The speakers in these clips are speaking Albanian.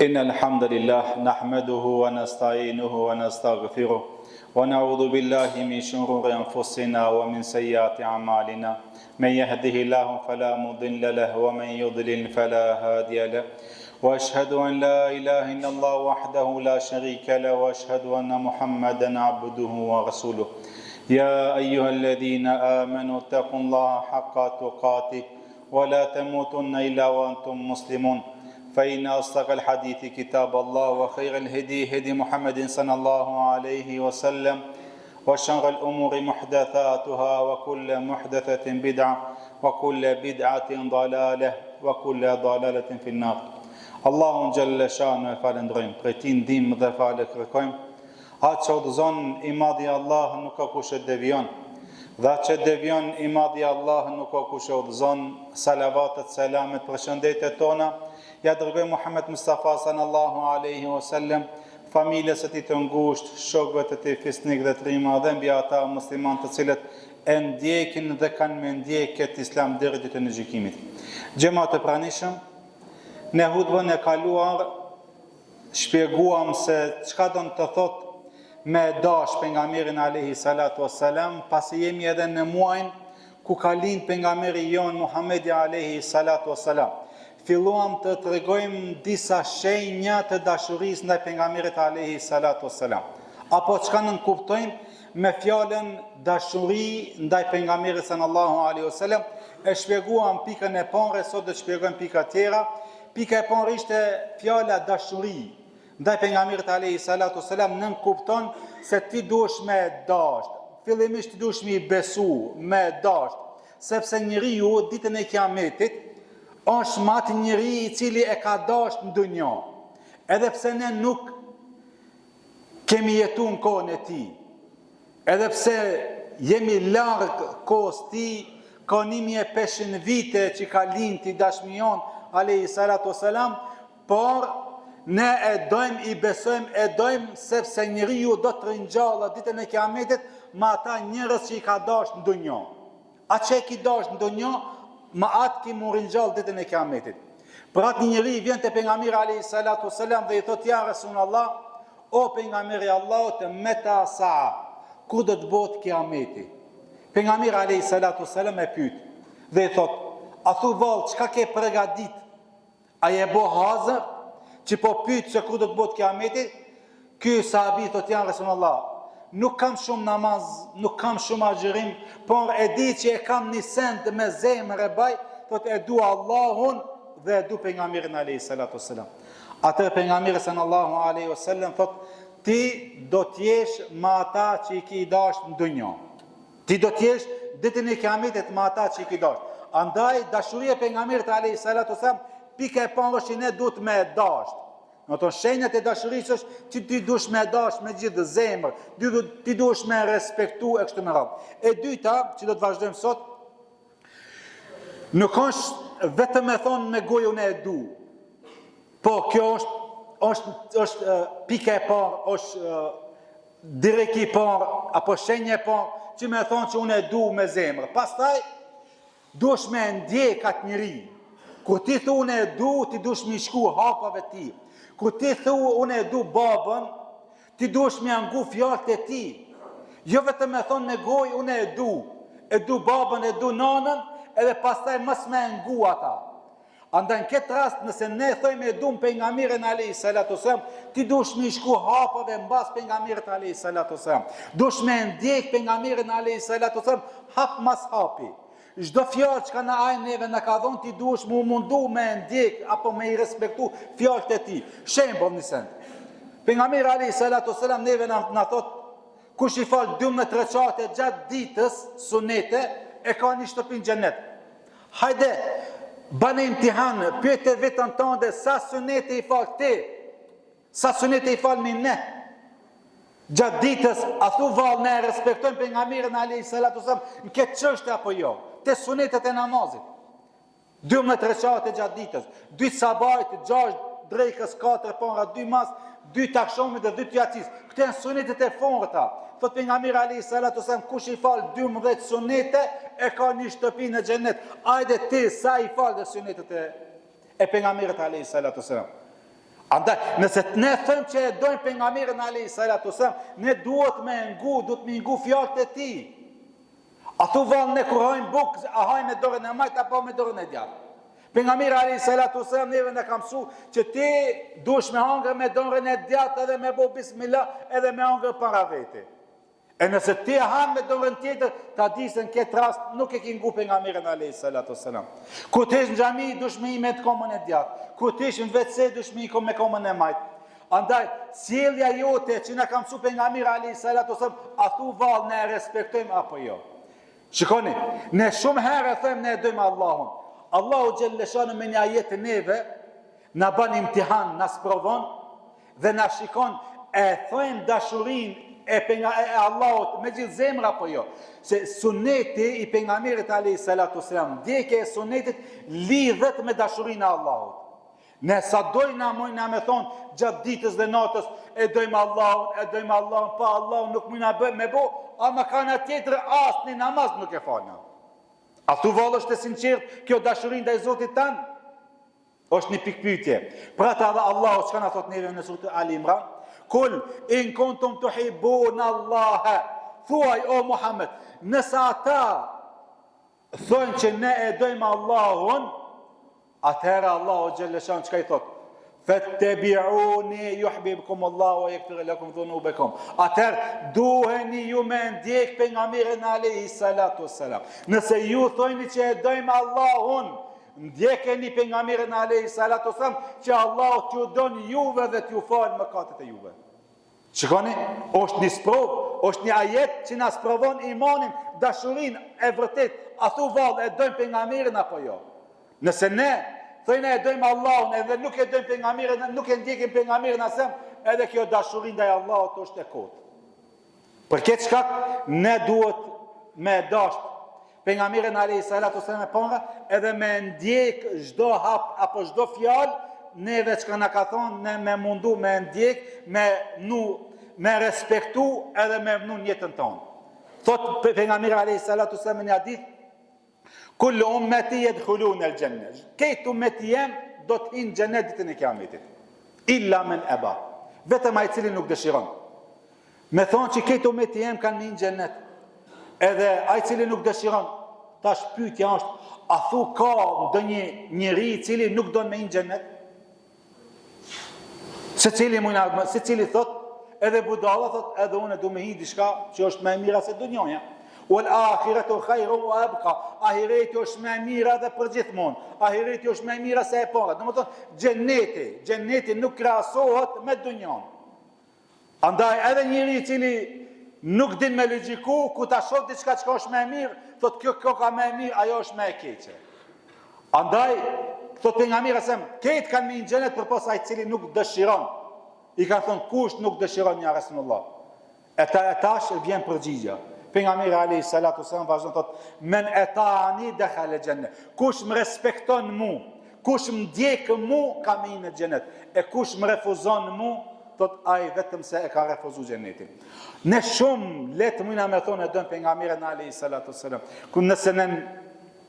إن الحمد لله نحمده ونستعينه ونستغفره ونعوذ بالله من شرور أنفسنا ومن سيئات أعمالنا من يهده الله فلا مضل له ومن يضلل فلا هادي له وأشهد أن لا إله إلا الله وحده لا شريك له وأشهد أن محمدا عبده ورسوله يا أيها الذين آمنوا اتقوا الله حق تقاته ولا تموتن إلا وأنتم مسلمون فإن أصدق الحديث كتاب الله وخير الهدي هدي محمد صلى الله عليه وسلم وشر الأمور محدثاتها وكل محدثة بدعة وكل بدعة ضلالة وكل ضلالة في النار. Allahun xhalla shanu e falendrojmë, prej tij ndihmë dhe falë kërkojmë. Atë që udhëzon i madhi Allah nuk ka kush e devion. Dhe atë që devion i madhi Allah nuk ka kush e udhëzon. Salavatet, selamet, përshëndetjet tona ja dërgoj Muhammed Mustafa sallallahu alaihi wasallam, familjes së tij të ngushtë, shokëve të tij fisnik dhe të rima dhe mbi ata muslimanë të cilët e ndjekin dhe kanë me ndjek këtë Islam deri ditën e gjykimit. Xhamat e pranishëm, në hutbën e kaluar shpjeguam se çka do të thot me dash pejgamberin alayhi salatu wassalam, pasi jemi edhe në muajin ku ka lind pejgamberi jon Muhamedi alayhi salatu wassalam. Filluam të tregojmë disa shenja të dashurisë ndaj pejgamberit alayhi salatu wassalam. Apo çka nën kuptojmë me fjalën dashuri ndaj pejgamberit sallallahu alaihi wasallam, e shpjeguam pikën e parë, sot do të shpjegojmë pika tjera. Pika e parë ishte fjala dashuri ndaj pejgamberit alayhi salatu wassalam, nën kupton se ti duhesh me dash. Fillimisht ti duhesh me besu, me dash, sepse njeriu ditën e Kiametit është më atë njeri i cili e ka dash në dunjë. Edhe pse ne nuk kemi jetuar në kohën e tij, edhe pse jemi larg kohës tij, ka 1500 vite që ka lind i dashmion alayhi salatu wassalam, por ne e dojmë, i besojmë, e dojmë sepse njeriu do të ringjallë ditën e Kiametit me ata njerëz që i ka dash në dunjë. Atë që i dash në dunjë, ma atë ki mu ringjallë ditën e Kiametit. Për atë njëri vjen të pejgamberi alayhi salatu wassalam dhe i thot: ja Rasulullah, o pejgamberi Allahut, meta saa, ku do të bëhet Kiameti? Pejgamberi alayhi salatu wassalam e pyet dhe i thot: a thu vallë, çka ke përgatit? A je bo hazër që po pyet se ku do të bëhet Kiameti? Ky sahabi thot: ja Rasulullah, nuk kam shumë namaz, nuk kam shumë agjërim, por e di që e kam një send me zemër e baj, thot e du Allahun dhe e du pejgamberin alayhi salatu wassalam. Atë pejgamberi sallallahu alaihi wasallam thot: ti do të jesh me ata që i ke dash në dunjë. Ti do të jesh ditën e Kiametit me ata që i ke dash. Andaj dashuria e pejgamberit alayhi salatu wassalam, pika e parë që ne duhet me dash. Në të shenjat e dashurisë është që ti duhesh me dash me gjithë zemër, ti duhesh me respektu e kështu me radhë. E dyta, që do të vazhdojmë sot, nuk është vetëm e thonë me gojën e du. Po, kjo është pika e parë, është direkt i parë, apo shenja e parë, që me thonë që unë e du me zemër. Pastaj, duhesh me ndjek atë njëri. Kur ti thu unë e du, ti duhesh me shku hapave ti. Kur ti thu unë e du babën, ti duhesh me angu fjalët e ti. Jo vetëm me thonë me gojë unë e du babën, e du nanën, edhe pastaj mos me angu ata. Andaj në këtë rast, nëse ne thojmë e du pejgamberin alayhi salatu wassalam, ti duhesh me shku hapave mbas pejgamberit alayhi salatu wassalam. Duhesh me ndjek pejgamberin alayhi salatu wassalam hap mas hapi. Çdo fjalë që na ai neve na ka dhënë, ti duhesh mu mundu me ndjek apo me i respektu fjalët e tij. Shembull nisën. Pejgamberi alayhi salatu wassalam neve na thot: kush i fal 12 recate gjatë ditës sunete e ka një shtëpi në xhenet. Hajde, bane imtihan, pyete vetën tënde sa sunete i fal ti, sa sunete i fal ne. Gjatë ditës, a thu vallë, ne respektojmë pejgamberin alayhi salatu wassalam në këtë çështje apo jo? Te sunetet e namazit. 12 recate gjatë ditës, 2 sabajt, 6 drekës, 4 para, 2 mas, 2 takshomit dhe 2 jacis. Këto janë sunetet e forta. Thot pejgamberi alayhi salatu wassalam, kush i fal 12 sunete e ka një shtëpi në xhenet. Hajde ti sa i fal dhe sunetet e pejgamberit alayhi salatu wassalam. Andaj, nëse ne thëmë që e dojmë pejgamberin alayhi salatu wasalam, ne duhet me ngu fjalët e tij. A thu vallë ne kur hajmë bukë, a hajmë me dorën e majt apo me dorën e djathtë? Pejgamberi alayhi salatu wasalam neve na ka mësuar që ti duhesh me hangër me dorën e djathtë edhe me bo bismillah edhe me hangër para vete. E nëse ti han me dorën tjetër, ta di se në këtë rast nuk e ke ngu pejgamberin alayhi salatu wasalam. Kur ti në xhami duhesh me i me komën e djathtë, kur ti në WC duhesh me i me komën e majt. Andaj sjellja jote që na ka mësuar pejgamberi alayhi salatu wasalam, a thu vallë ne e respektojmë apo jo? Shikoni, ne shumë herë thëmë ne e dojmë Allahun. Allahu Gjellëshanë me një ajetë neve, në ban imtihan, në sprovon, dhe në shikon e thëmë dashurin e Allahut me gjithë zemra apo jo. Se suneti i pejgamberit alayhi salatu wasalam, ndjekja e sunetit lidhet me dashurinë e Allahut. Ne sa dojna mojna me thonë gjatë ditës dhe natës, e dojmë Allahun, pa Allahun nuk mujna me bo, ama ka në tjetër asë një namaz nuk e falna. A thu vallë është e sinqert kjo dashurin ndaj Zotit tanë? është një pikpyetje. Pra ta dhe Allahu çka na thot neve në surën Ali Imran, Kul in kuntum tuhibbun Allaha, thuaj o Muhammed, nëse ata thonë që ne e dojmë Allahun, atëherë Allahu xhaleshan çka i thot? Fattabi'uni yuhibbukum Allahu wa yaghfir lakum dhunubakum. Atëherë duheni ju me ndjek pejgamberin alayhi salatu wassalam. Nëse ju thoni që e dojmë Allahun, ndjekeni pejgamberin alayhi salatu wassalam që Allahu t'ju don juve dhe t'ju fal mëkatet e juve. Shikoni, është një sprov, është një ajet që na sprovon imanin, dashurinë e vërtet. A thu vallë e dojmë pejgamberin apo jo? Nëse ne thojnë e dojmë Allahun edhe nuk e dojmë pejgamberin, nuk e ndjekim pejgamberin asem, edhe kjo dashuri ndaj Allahut është e kotë. Për këtë shkak ne duhet me dashur pejgamberin alayhi salatu wasallam ponga edhe me ndjek çdo hap apo çdo fjalë neve çka na ka thonë, ne me mundu me ndjek, me respektu edhe me vënu jetën tonë. Thot pejgamberi alayhi salatu wasallam në hadith, kullu ummati yadkhuluna al-janna. Këtë ummeti jam do të hyjnë në xhenet ditën e Kiametit. Illa men aba. Vetëm ai i cili nuk dëshiron. Me thonë që këtë ummeti jam kanë në xhenet. Edhe ai i cili nuk dëshiron. Tash pyetja është, a thu ka ndonjë njeri i cili nuk don me në xhenet? Secili thot, edhe budalla thot, edhe unë du me hi diçka që është më e mira se dunjoja. Wal akhiratu khayrun wa abqa. Ahireti është më e mira dhe përgjithmonë. Ahireti është më e mira se e para. Domethënë xheneti nuk krahasohet me dunjon. Andaj edhe njëri i cili nuk din me logjiku, ku ta shoh diçka që është më e mirë, thot kjo ka më e mirë, ajo është më e keqe. Andaj thot pejgamberi sem, këtë kanë në xhenet përpas ai i cili nuk dëshiron. I kanë thonë kush nuk dëshiron ja Rasulullah. E tash vjen përgjigja. Pejgamberi alayhi salatu wasallam vazhdon thot, men etani dakhala janna. Kush më respekton mu, kush më ndjek mu, ka me në xhenet. E kush më refuzon mu, thot ai vetëm se e ka refuzuar xhenetin. Ne shumë letë mujna me thonë e dënë pejgamberin alayhi salatu wasallam. Ku nëse ne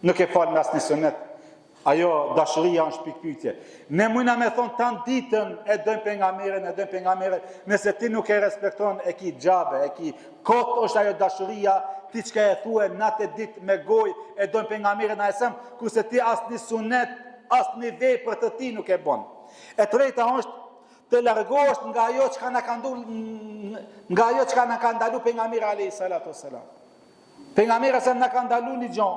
nuk e falë me asnjë sunet, ajo dashuria është pikpyetje. Ne mujna me thonë tanë ditën e dojmë pejgamberin, nëse ti nuk e respekton e ki gjabe, e ki kot është ajo dashuria, ti që ka e thue natë e ditë me goj e dojmë pejgamberin asem, kurse ti asnjë sunet, asnjë vepër të ti nuk e bon. E treta është të largohesh nga ajo që na ka ndalu pejgamberi alayhi salatu wasalam. Pejgamberi sa na ka ndalu një gjë,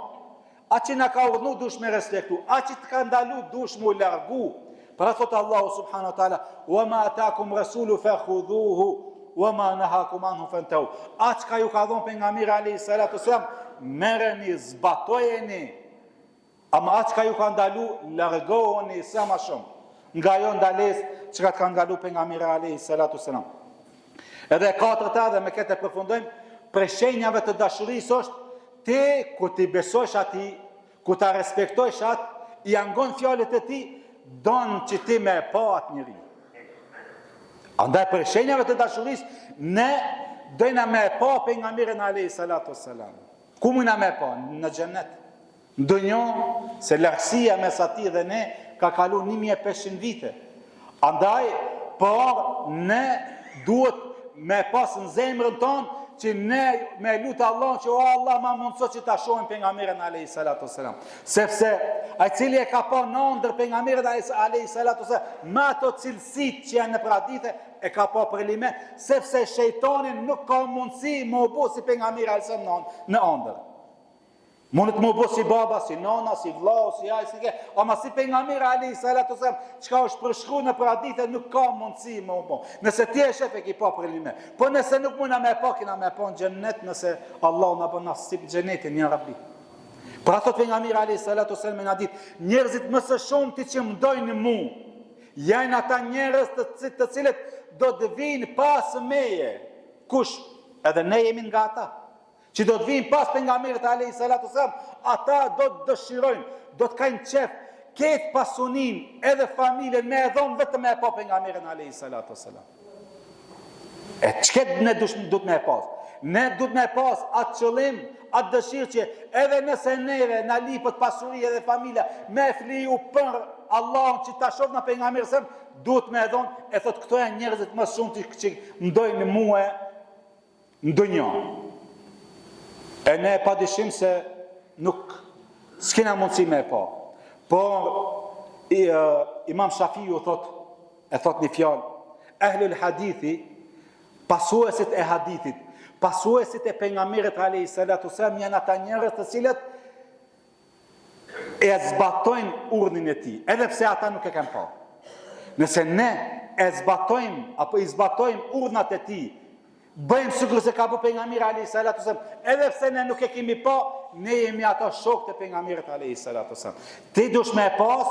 atë që na ka urdhëruar dush me respektu, atë që të ka ndalu dush me largu. Pra thot Allahu subhanahu wa taala, "Wa ma ataakum rasulu fakhudhuhu wa ma nahakum anhu fantahu." Atë që ju ka dhënë pejgamberi alayhi salatu wasalam, merreni, zbatojeni. Ama atë që ju ka ndalu, largoheni sa më shumë nga ajo ndalesë që ka ndalu pejgamberi alayhi salatu wasalam. Edhe katërta dhe me këtë e përfundojmë, për shenjave të dashurisë është ti, ku ti besosh ati, ku ta respektojsh atë, i angon fjalët e ti, donë që ti me pa atë njëri. Andaj për shenjave të dashurisë, ne dojna me pa pejgamberin alayhi salatu wassalam. Ku mujna me pa? Në xhenet. Ndonjë se largësia mes atij dhe ne ka kalu 1500 vite. Andaj, por ne duhet me pas në zemrën tonë që ne me lutë Allah që o Allah ma mundëso që ta shohim pejgamberin alayhi salatu wasalam. Sepse ai cili e ka pa në ndër pejgamberin alayhi salatu wasalam, me ato cilësitë që janë në hadithe e ka pa prelime, sepse shejtani nuk ka mundësi më u si pejgamberi alayhi salam në ndër. Mundet më bëj si baba, si nana, si vllau, si ai, si ke, ama si pejgamberi alayhi salatu wasalam, çka është përshkruar në hadithe nuk ka mundësi më u bë. Nëse ti e shef e ki pa prelime. Po nëse nuk mund na më pa, kena më pa në xhennet, nëse Allah na bën nasib xhenetin ya Rabbi. Për ato pejgamberi alayhi salatu wasalam na dit, njerëzit më së shumti që më dojnë mua, janë ata njerëz të cilët do të vinë pas meje. Kush? Edhe ne jemi nga ata. Që do të vinë pas pejgamberit alayhi salatu wasalam, ata do të dëshirojnë, do të kanë qef, ketë pasunin, edhe familjen me e dhonë vetëm me e pa pejgamberin alayhi salatu wasalam. E çket ne duhet me e pas? Ne duhet me e pas atë qëllim, atë dëshirë që edhe nëse neve na lipët pasuri edhe familja, me fliu për Allahun që ta shoh në pejgamberin sem, duhet me e dhonë, e thot këto janë njerëzit më shumë që mdojnë mua në dunjë. E ne pa dyshim se nuk s'kena mundësi me e pa. Por Imam Shafiu e thot një fjalë, ehlul hadithi, pasuesit e hadithit, pasuesit e pejgamberit alayhi salatu wasalam janë ata njerëz të cilët e zbatojnë urdhrin e tij, edhe pse ata nuk e kanë pa. Nëse ne e zbatojmë apo i zbatojmë urdhnat e tij, bëjmë sikur se ka bërë pejgamberi alayhi salatu wasalam, edhe pse ne nuk e kemi pa, ne jemi ato shokët e pejgamberit alayhi salatu wasalam. Ti dush me pas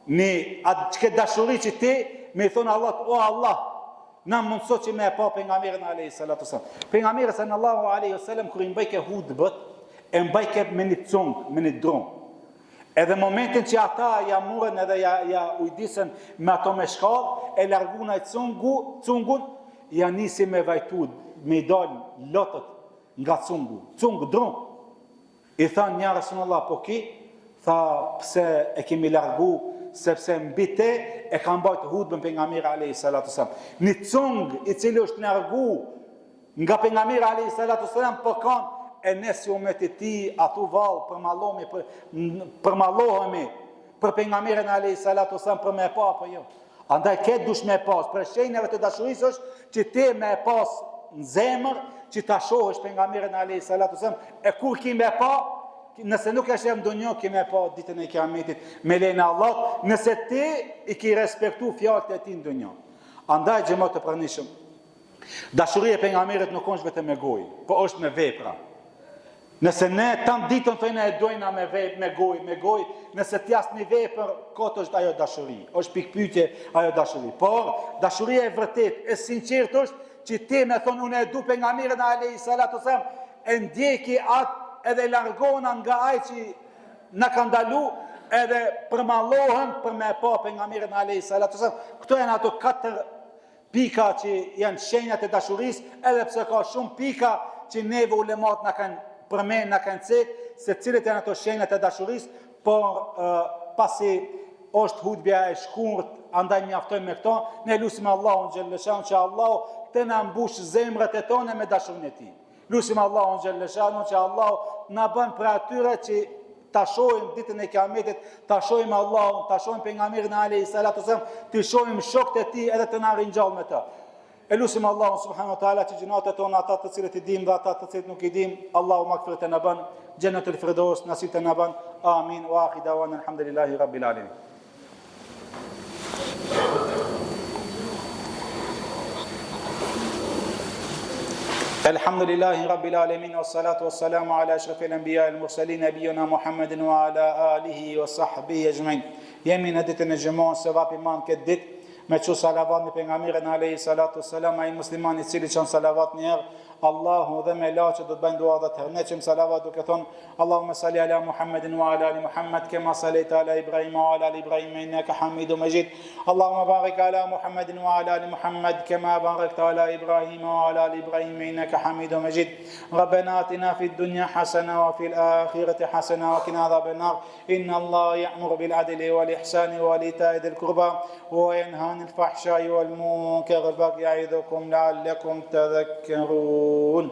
në atë çka dashuri që ti me thon Allah, o Allah, na mundso që me pa pejgamberin alayhi salatu wasalam. Pejgamberi sallallahu alaihi wasallam kur i mbajke hutbët, e mbajke me një cung, me një drum. Edhe momentin që ata ja murën edhe ja ujdisen me ato me shkallë, e largun ai cungun, ja nisi me vajtu, me i dalë lotët nga cungu drum. I thanë një Rasulullah, po ki, tha pse e kemi largu, sepse mbi te e kam bajtë hutbën pejgamberi alayhi salatu wasalam. Një cung i cili është largu nga pejgamberi alayhi salatu wasalam, po kanë e nësi umetit ti atu valë përmalohemi për pejgamberin alayhi salatu wasalam për me pa apo jo. Andaj këtë dush me pas, për shenjave të dashurisë është që ti me pas në zemër, që ta shohësh pejgamberin alayhi salatu wasalam, e kur ki me pa, nëse nuk është në dunjë, ki me pa ditën e kiametit me lejen e Allahut, nëse ti i ki respektu fjalët e tij në dunjë. Andaj xhamat të pranishëm, dashuria e pejgamberit nuk është vetëm me gojë, po është me vepra. Nëse ne tam ditën thënë e dojna me gojë, nëse t'jas një vepër, këtë është ajo dashuri, është pikpyetje ajo dashuri. Por dashuria e vërtet, e sinqert është që ti me thonë unë e du pejgamberin alayhi salatu wasalam, e ndjeki atë edhe largona nga ai që na ka ndalu, edhe përmallohen për me pa pejgamberin alayhi salatu wasalam. Këto janë ato 4 pika që janë shenjat e dashurisë, edhe pse ka shumë pika që neve ulemat na kanë përmen në kanë cekë, se cilët janë ato shenjat e dashurisë, por pasi është hutbja e shkurt, andaj mjaftojmë me këto, ne lusim Allahun xhelleshanu që Allahu të na mbush zemrat e tona me dashurinë e tij. Lusim Allahun xhelleshanu që Allahu na bën për atyre që ta shohim ditën e kiametit, ta shohim Allahun, ta shohim pejgamberin alayhi salatu wasalam, të shohim shokët e tij edhe të na ringjallë me të. E lusim Allahun subhanahu wa taala që gjinat e tona ata të cilët i dim dhe ata të cilët nuk i dim, Allahu magfiret e na bën, Jannatul Firdaus nasib të na bën. Amin wa akhi dawana alhamdulillahi rabbil alamin. Alhamdulillahi rabbil alamin wassalatu wassalamu ala ashrafil anbiya wal mursalin nabiyina Muhammedin wa ala alihi wa sahbihi ajma'in. Jemi në ditën e xhumës se vapi man këtë ditë me që salavat në pejgamberin alayhi salatu wassalam, ai muslimani i cili çon salavat një herë, Allahu dhe me la që do të bëjnë dua dhe të herneqim salavat duke thonë Allahumma salli ala Muhammedin wa ala ali Muhammed kema salejta ala Ibrahim wa ala ali Ibrahim innaka hamidu majid. Allahumma barik ala Muhammedin wa ala ali Muhammed kema barakta ala Ibrahim wa ala ali Ibrahim innaka hamidu majid. ربنا آتنا في الدنيا حسنة وفي الآخرة حسنة وقنا عذاب النار إن الله يأمر بالعدل والإحسان وإيتاء ذي القربى وينهى عن الفحشاء والمنكر والبغي يعظكم لعلكم تذكرون